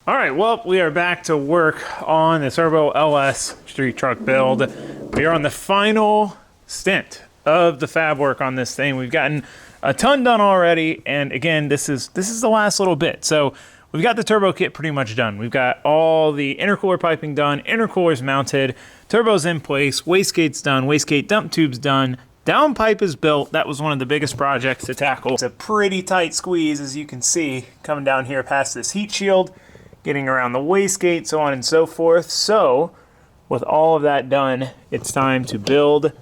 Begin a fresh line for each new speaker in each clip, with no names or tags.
All right, well, we are back to work on the Turbo LS street truck build. We are on the final stint of the fab work on this thing. We've gotten a ton done already, and again, this is the last little bit. So we've got the turbo kit pretty much done. We've got all the intercooler piping done, intercoolers mounted, turbos in place, wastegate's done, wastegate dump tubes done. Downpipe is built. That was one of the biggest projects to tackle. It's a pretty tight squeeze, as you can see, coming down here past this heat shield, getting around the wastegate, so on and so forth. So, with all of that done, it's time to build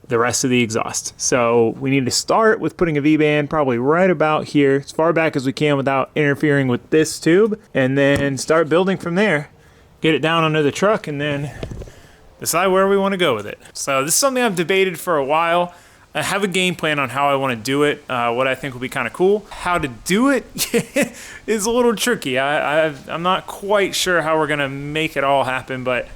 the rest of the exhaust. So, we need to start with putting a V-band probably right about here, as far back as we can without interfering with this tube, and then start building from there. Get it down under the truck, and then decide where we want to go with it. So this is something I've debated for a while. I have a game plan on how I want to do it, what I think will be kind of cool. How to do it is a little tricky. I'm not quite sure how we're going to make it all happen, but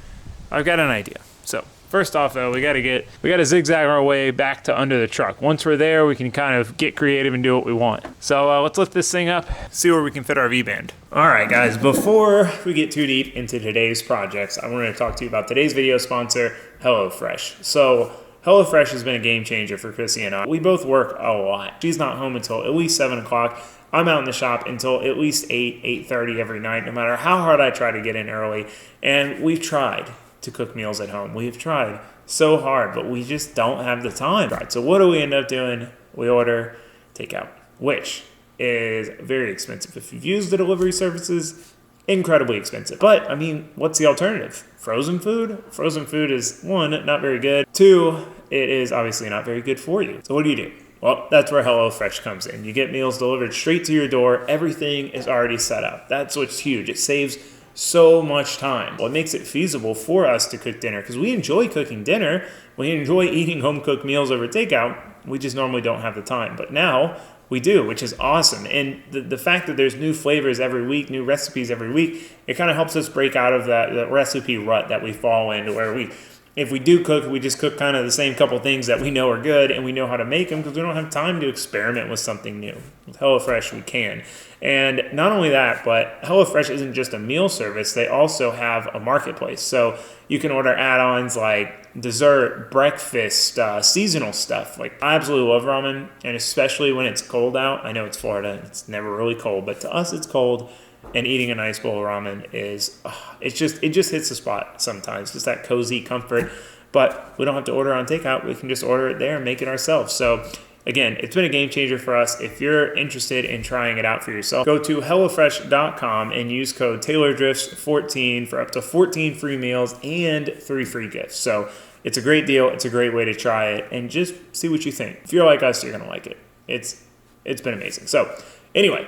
I've got an idea. So first off, though, we got to zigzag our way back to under the truck. Once we're there, we can kind of get creative and do what we want. So let's lift this thing up, see where we can fit our V-band. All right, guys, before we get too deep into today's projects, I wanted to talk to you about today's video sponsor, HelloFresh. So HelloFresh has been a game changer for Chrissy and I. We both work a lot. She's not home until at least 7 o'clock. I'm out in the shop until at least 8:30 every night, no matter how hard I try to get in early. And we've tried to cook meals at home. We've tried so hard, but we just don't have the time. Right, so what do we end up doing? We order takeout, which is very expensive. If you've used the delivery services, incredibly expensive. But, I mean, what's the alternative? Frozen food? Frozen food is, 1, not very good. 2, it is obviously not very good for you. So what do? Well, that's where HelloFresh comes in. You get meals delivered straight to your door. Everything is already set up. That's what's huge. It saves so much time. Well, it makes it feasible for us to cook dinner because we enjoy cooking dinner. We enjoy eating home-cooked meals over takeout. We just normally don't have the time. But now we do, which is awesome. And the fact that there's new flavors every week, new recipes every week, it kind of helps us break out of that recipe rut that we fall into where if we do cook, we just cook kind of the same couple things that we know are good and we know how to make them because we don't have time to experiment with something new. With HelloFresh, we can. And not only that, but HelloFresh isn't just a meal service. They also have a marketplace. So you can order add-ons like dessert, breakfast, seasonal stuff. Like, I absolutely love ramen, and especially when it's cold out. I know it's Florida. It's never really cold, but to us it's cold. And eating a nice bowl of ramen is, it just hits the spot sometimes. Just that cozy comfort. But we don't have to order on takeout. We can just order it there and make it ourselves. So again, it's been a game changer for us. If you're interested in trying it out for yourself, go to HelloFresh.com and use code TaylorDrifts14 for up to 14 free meals and 3 free gifts. So it's a great deal. It's a great way to try it and just see what you think. If you're like us, you're going to like it. It's been amazing. So anyway,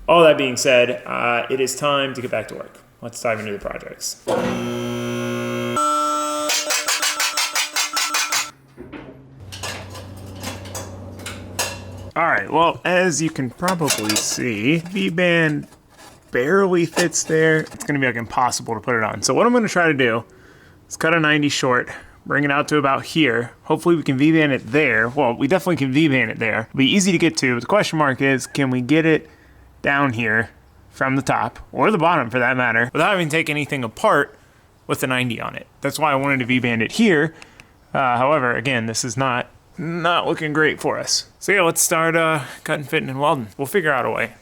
all that being said, it is time to get back to work. Let's dive into the projects. All right, well, as you can probably see, V-band barely fits there. It's gonna be like impossible to put it on. So what I'm gonna try to do is cut a 90 short, bring it out to about here. Hopefully we can V-band it there. Well, we definitely can V-band it there. It'll be easy to get to, but the question mark is, can we get it down here from the top, or the bottom for that matter, without having to take anything apart with the 90 on it. That's why I wanted to V-band it here. However, again, this is not looking great for us. So yeah, let's start cutting, fitting, and welding. We'll figure out a way.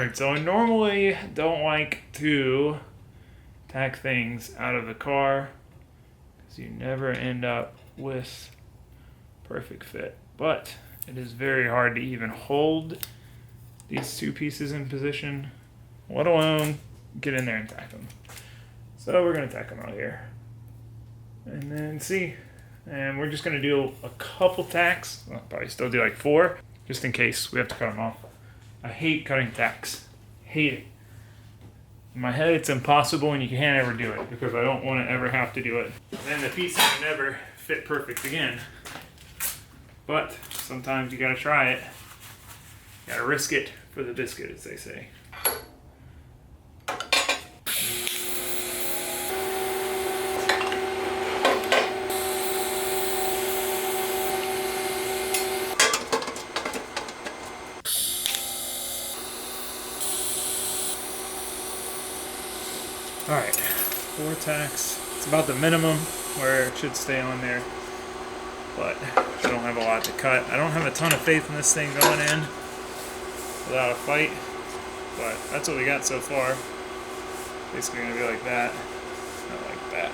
Alright, so I normally don't like to tack things out of the car because you never end up with perfect fit. But it is very hard to even hold these two pieces in position, let alone get in there and tack them. So we're going to tack them out here. And then see. And we're just going to do a couple tacks. I'll probably still do like 4, just in case we have to cut them off. I hate cutting tacks. Hate it. In my head, it's impossible and you can't ever do it because I don't want to ever have to do it. And then the pieces will never fit perfect again. But sometimes you got to try it. You got to risk it for the biscuit, as they say. Alright, 4 tacks. It's about the minimum where it should stay on there. But I don't have a lot to cut. I don't have a ton of faith in this thing going in without a fight. But that's what we got so far. Basically gonna be like that. Not like that.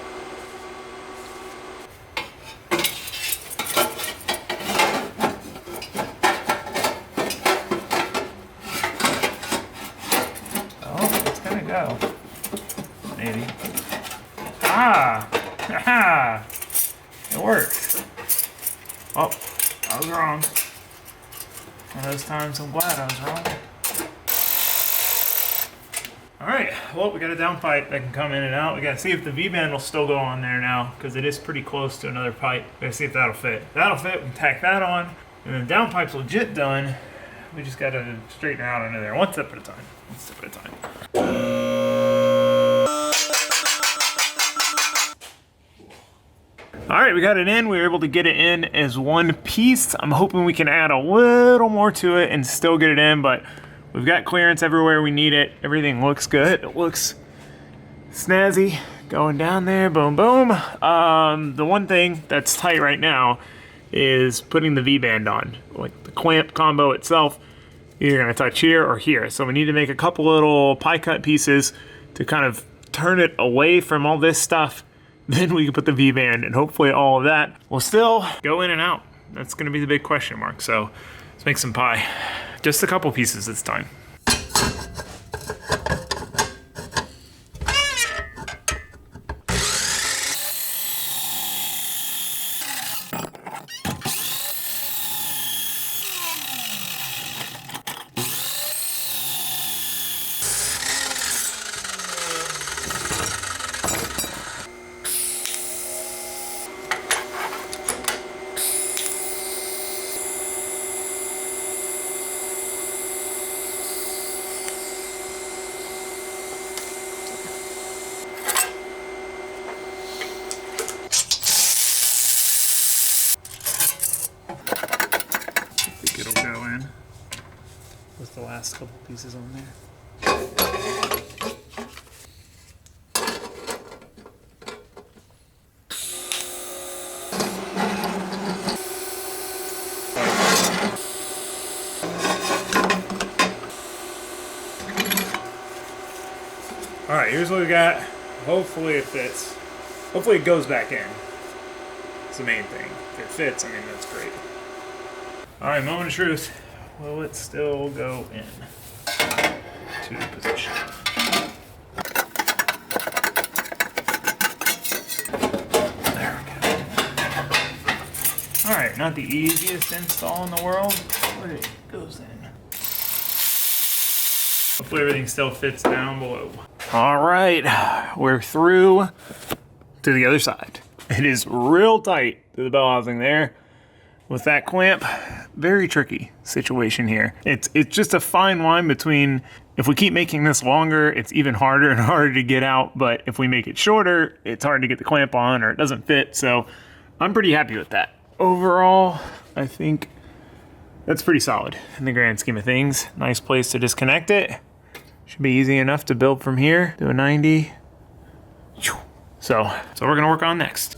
Oh, it's gonna go. Maybe. Ah! Haha! It worked. Oh, I was wrong. One of those times I'm glad I was wrong. Alright, well, we got a downpipe that can come in and out. We gotta see if the V-band will still go on there now, because it is pretty close to another pipe. We gotta see if that'll fit. If that'll fit, we can tack that on. And then the downpipe's legit done. We just gotta straighten her out under there, one step at a time. One step at a time. Alright, we got it in. We were able to get it in as one piece. I'm hoping we can add a little more to it and still get it in, but we've got clearance everywhere we need it. Everything looks good. It looks snazzy going down there. Boom, boom. The one thing that's tight right now is putting the V-band on. Like the clamp combo itself, you're going to touch here or here. So we need to make a couple little pie cut pieces to kind of turn it away from all this stuff. Then we can put the V-band, and hopefully all of that will still go in and out. That's going to be the big question mark. So let's make some pie. Just a couple pieces this time. With the last couple pieces on there. Alright, here's what we got. Hopefully it fits. Hopefully it goes back in. It's the main thing. If it fits, I mean, that's great. Alright, moment of truth. Will it still go in to position? There we go. Alright, not the easiest install in the world, but it goes in. Hopefully everything still fits down below. Alright, we're through to the other side. It is real tight to the bell housing there. With that clamp, very tricky situation here. It's just a fine line between, if we keep making this longer, it's even harder and harder to get out, but if we make it shorter, it's hard to get the clamp on or it doesn't fit, so I'm pretty happy with that. Overall, I think that's pretty solid in the grand scheme of things. Nice place to disconnect it. Should be easy enough to build from here. Do a 90. So we're gonna work on next.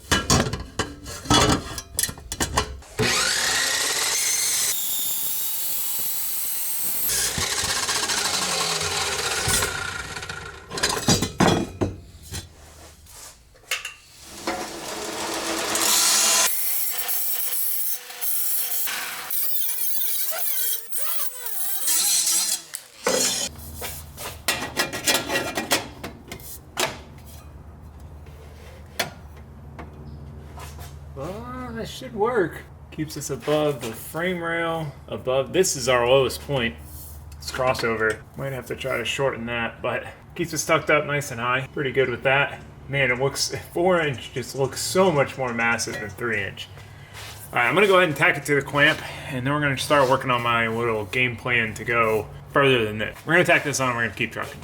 Well, that should work. Keeps us above the frame rail, above, this is our lowest point. This crossover. Might have to try to shorten that, but keeps us tucked up nice and high. Pretty good with that. Man, it looks, 4-inch just looks so much more massive than 3-inch. All right, I'm gonna go ahead and tack it to the clamp, and then we're gonna start working on my little game plan to go further than this. We're gonna tack this on, and we're gonna keep trucking.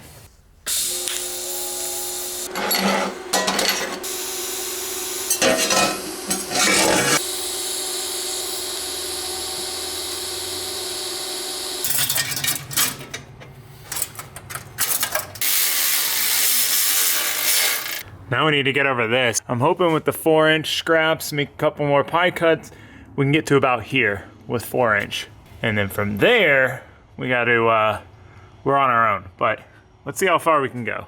Now we need to get over this. I'm hoping with the 4-inch scraps, make a couple more pie cuts, we can get to about here with 4-inch. And then from there, we got to, we're on our own, but let's see how far we can go.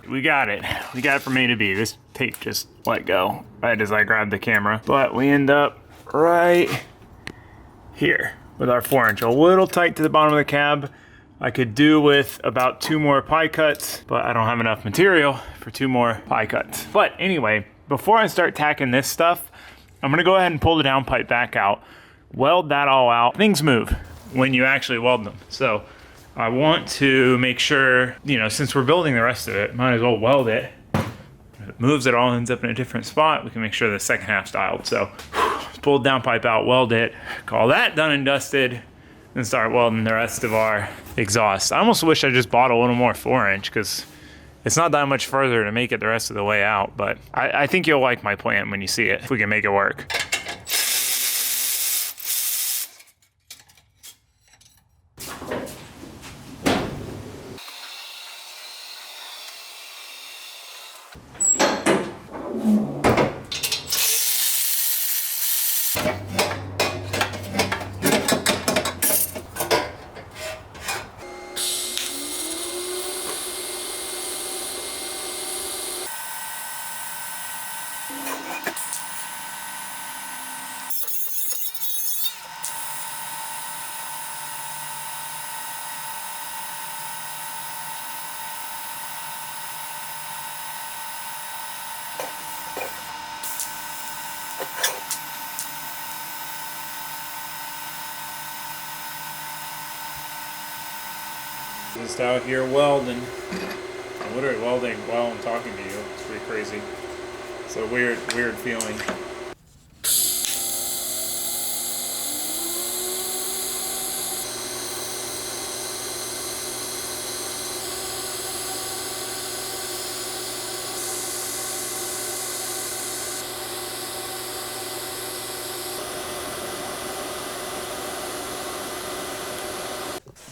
We got it. We got it from A to B. This tape just let go right as I grabbed the camera. But we end up right here with our 4-inch. A little tight to the bottom of the cab. I could do with about 2 more pie cuts, but I don't have enough material for 2 more pie cuts. But anyway, before I start tacking this stuff, I'm gonna go ahead and pull the downpipe back out, weld that all out. Things move when you actually weld them. So I want to make sure, you know, since we're building the rest of it, might as well weld it. If it moves, it all ends up in a different spot. We can make sure the second half's dialed. So pull the downpipe out, weld it, call that done and dusted, and start welding the rest of our exhaust. I almost wish I just bought a little more 4-inch because it's not that much further to make it the rest of the way out, but I think you'll like my plan when you see it, if we can make it work. Just out here welding. I'm literally welding while I'm talking to you. It's pretty crazy. It's a weird feeling.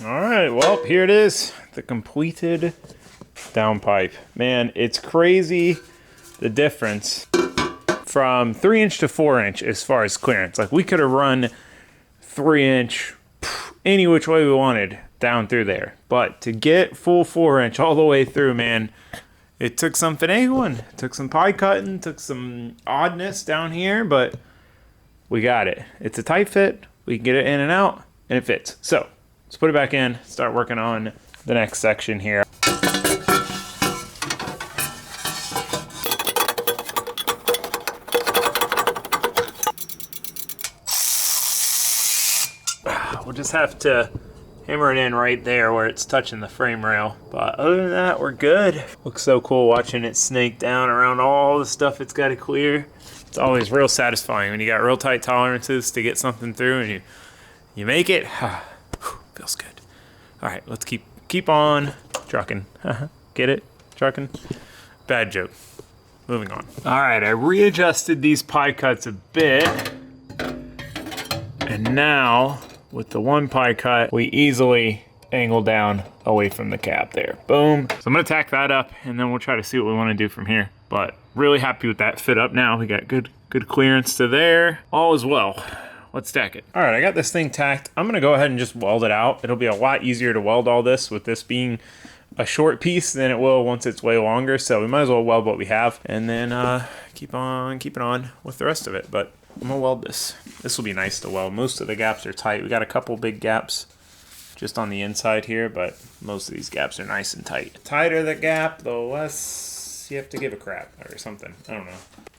All right, well, here it is, the completed downpipe. Man, it's crazy the difference from 3-inch to 4-inch as far as clearance. Like, we could have run 3-inch any which way we wanted down through there. But to get full 4-inch all the way through, man, it took some finagling, it took some pie cutting, took some oddness down here, but we got it. It's a tight fit, we can get it in and out, and it fits. So let's put it back in, start working on the next section here. We'll just have to hammer it in right there where it's touching the frame rail. But other than that, we're good. Looks so cool watching it snake down around all the stuff it's got to clear. It's always real satisfying when you got real tight tolerances to get something through and you make it. Feels good. All right, let's keep keep on trucking. Get it? Trucking? Bad joke. Moving on. All right, I readjusted these pie cuts a bit. And now, with the one pie cut, we easily angle down away from the cap there. Boom. So I'm gonna tack that up and then we'll try to see what we wanna do from here. But really happy with that fit up now. We got good clearance to there. All is well. Let's stack it. All right, I got this thing tacked. I'm gonna go ahead and just weld it out. It'll be a lot easier to weld all this with this being a short piece than it will once it's way longer. So we might as well weld what we have and then keep on keeping on with the rest of it. But I'm gonna weld this. This will be nice to weld. Most of the gaps are tight. We got a couple big gaps just on the inside here, but most of these gaps are nice and tight. The tighter the gap, the less you have to give a crap or something. I don't know.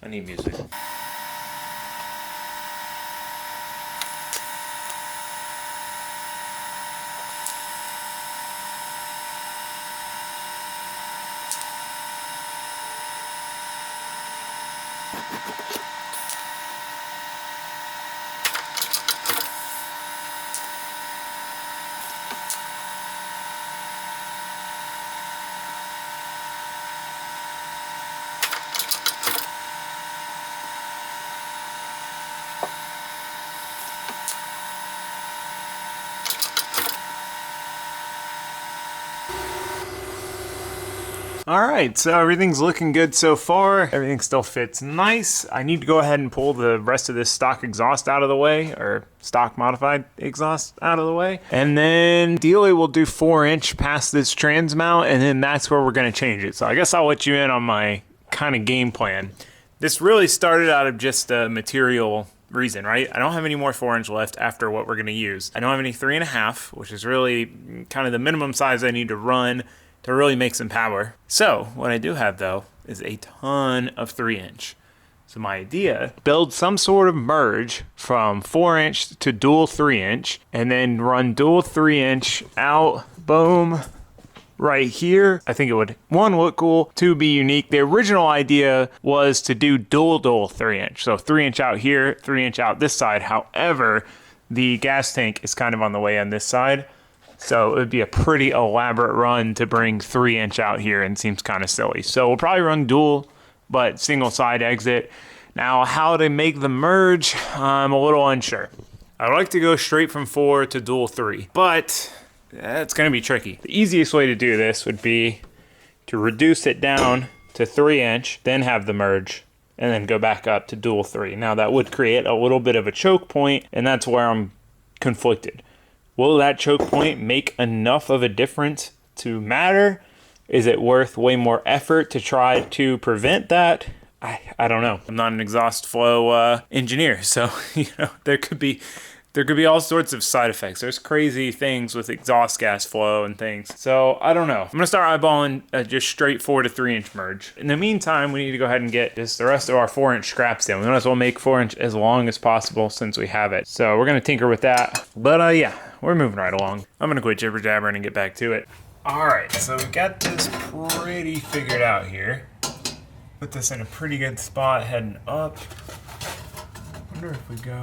I need music. All right, so everything's looking good so far. Everything still fits nice. I need to go ahead and pull the rest of this stock exhaust out of the way, or stock modified exhaust out of the way. And then ideally we'll do 4" past this trans mount, and then that's where we're gonna change it. So I guess I'll let you in on my kind of game plan. This really started out of just a material reason, right? I don't have any more 4" left after what we're gonna use. I don't have any 3.5, which is really kind of the minimum size I need to run to really make some power. So what I do have though is a ton of 3". So my idea, build some sort of merge from 4" to dual 3", and then run dual 3" out, boom, right here. I think it would, 1, look cool, 2, be unique. The original idea was to do dual 3". So 3" out here, 3" out this side. However, the gas tank is kind of on the way on this side. So it would be a pretty elaborate run to bring 3" out here, and seems kind of silly. So we'll probably run dual, but single side exit. Now, how to make the merge, I'm a little unsure. I'd like to go straight from 4 to dual 3, but it's gonna be tricky. The easiest way to do this would be to reduce it down to 3", then have the merge, and then go back up to dual 3. Now that would create a little bit of a choke point, and that's where I'm conflicted. Will that choke point make enough of a difference to matter? Is it worth way more effort to try to prevent that? I don't know. I'm not an exhaust flow engineer, so there could be all sorts of side effects. There's crazy things with exhaust gas flow and things. So I don't know. I'm gonna start eyeballing just straight 4 to 3" merge. In the meantime, we need to go ahead and get just the rest of our 4" scraps in. We might as well make 4" as long as possible since we have it. So we're gonna tinker with that. But yeah, we're moving right along. I'm gonna quit jibber jabbering and get back to it. All right, so we got this pretty figured out here. Put this in a pretty good spot heading up. Wonder if we go.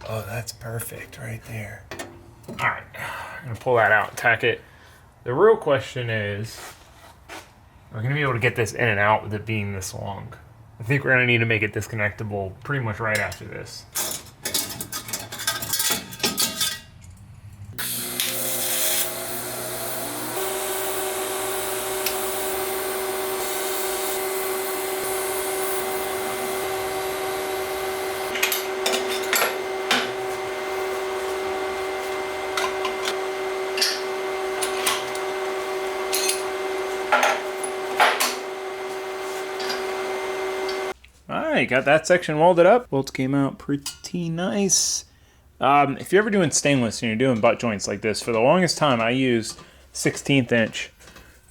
Oh, that's perfect right there. All right, I'm gonna pull that out and tack it. The real question is, we're gonna be able to get this in and out with it being this long. I think we're gonna need to make it disconnectable pretty much right after this. Alright, got that section welded up. Bolts came out pretty nice. If you're ever doing stainless and you're doing butt joints like this, for the longest time I used 16"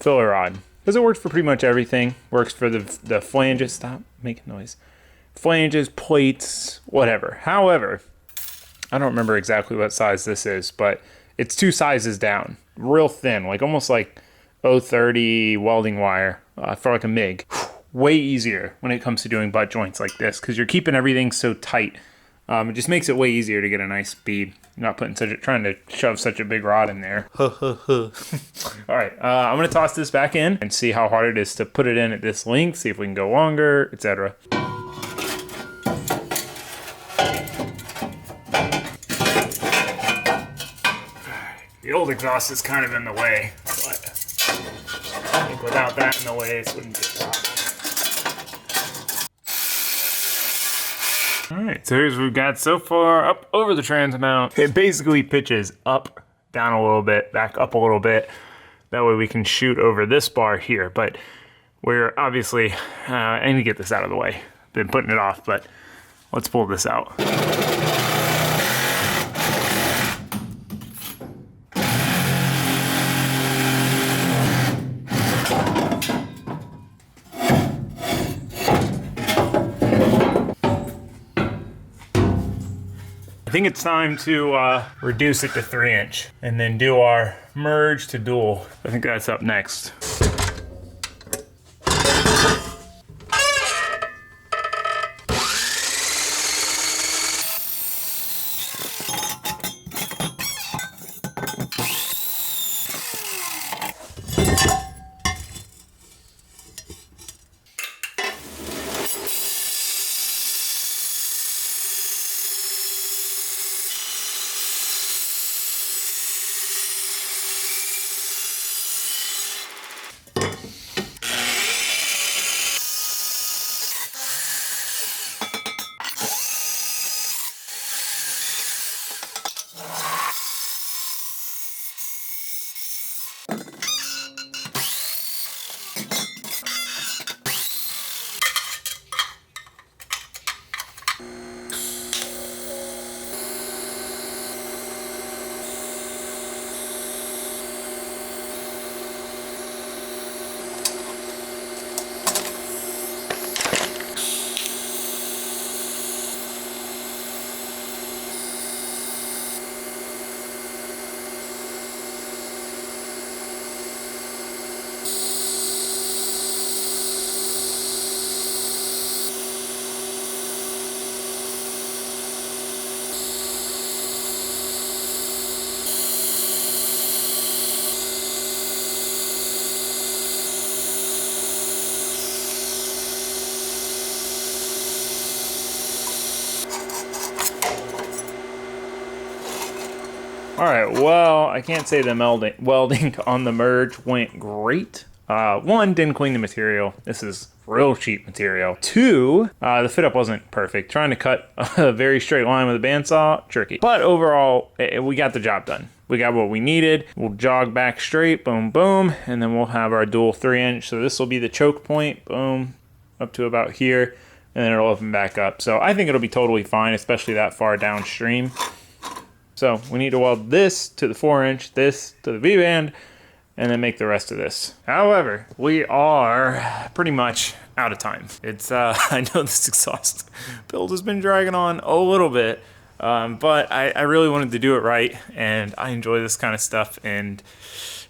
filler rod. Because it works for pretty much everything. Works for the flanges. Stop making noise. Flanges, plates, whatever. However, I don't remember exactly what size this is, but it's 2 sizes down. Real thin, like almost like 030 welding wire for like a MIG. Way easier when it comes to doing butt joints like this because you're keeping everything so tight. It just makes it way easier to get a nice bead. not trying to shove such a big rod in there. All right, I'm gonna toss this back in and see how hard it is to put it in at this length, see if we can go longer, etc. The old exhaust is kind of in the way, but I think without that in the way, this wouldn't be a problem. All right, so here's what we've got so far. Up over the trans mount. It basically pitches up, down a little bit, back up a little bit. That way we can shoot over this bar here, but we're obviously, I need to get this out of the way. Been putting it off, but let's pull this out. I think it's time to reduce it to 3" and then do our merge to dual. I think that's up next. All right, well, I can't say the welding on the merge went great. One, didn't clean the material. This is real cheap material. Two, the fit up wasn't perfect. Trying to cut a very straight line with a bandsaw, tricky. But overall, we got the job done. We got what we needed. We'll jog back straight, boom, boom, and then we'll have our dual 3". So this will be the choke point, boom, up to about here, and then it'll open back up. So I think it'll be totally fine, especially that far downstream. So we need to weld this to the 4", this to the V-band, and then make the rest of this. However, we are pretty much out of time. It's I know this exhaust build has been dragging on a little bit, but I really wanted to do it right, and I enjoy this kind of stuff, and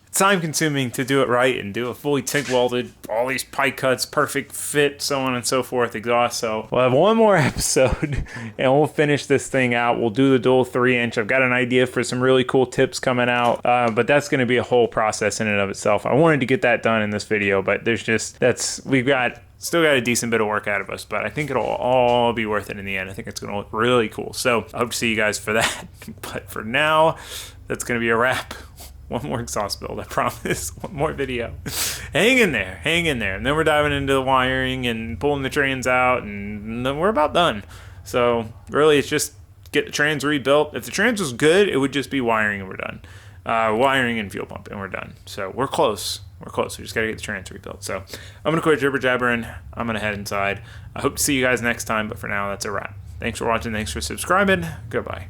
it's time consuming to do it right and do a fully TIG welded, all these pipe cuts, perfect fit, so on and so forth exhaust. So we'll have one more episode and we'll finish this thing out. We'll do the dual 3". I've got an idea for some really cool tips coming out, but that's going to be a whole process in and of itself. I wanted to get that done in this video, but there's just, still got a decent bit of work out of us, but I think it'll all be worth it in the end. I think it's going to look really cool. So I hope to see you guys for that. But for now, that's going to be a wrap. One more exhaust build, I promise. One more video. Hang in there, hang in there. And then we're diving into the wiring and pulling the trans out, and then we're about done. So really, it's just get the trans rebuilt. If the trans was good, it would just be wiring and we're done. Wiring and fuel pump and we're done. So we're close. We're close. We just got to get the trans rebuilt. So I'm going to quit jibber jabbering. I'm going to head inside. I hope to see you guys next time, but for now, that's a wrap. Thanks for watching. Thanks for subscribing. Goodbye.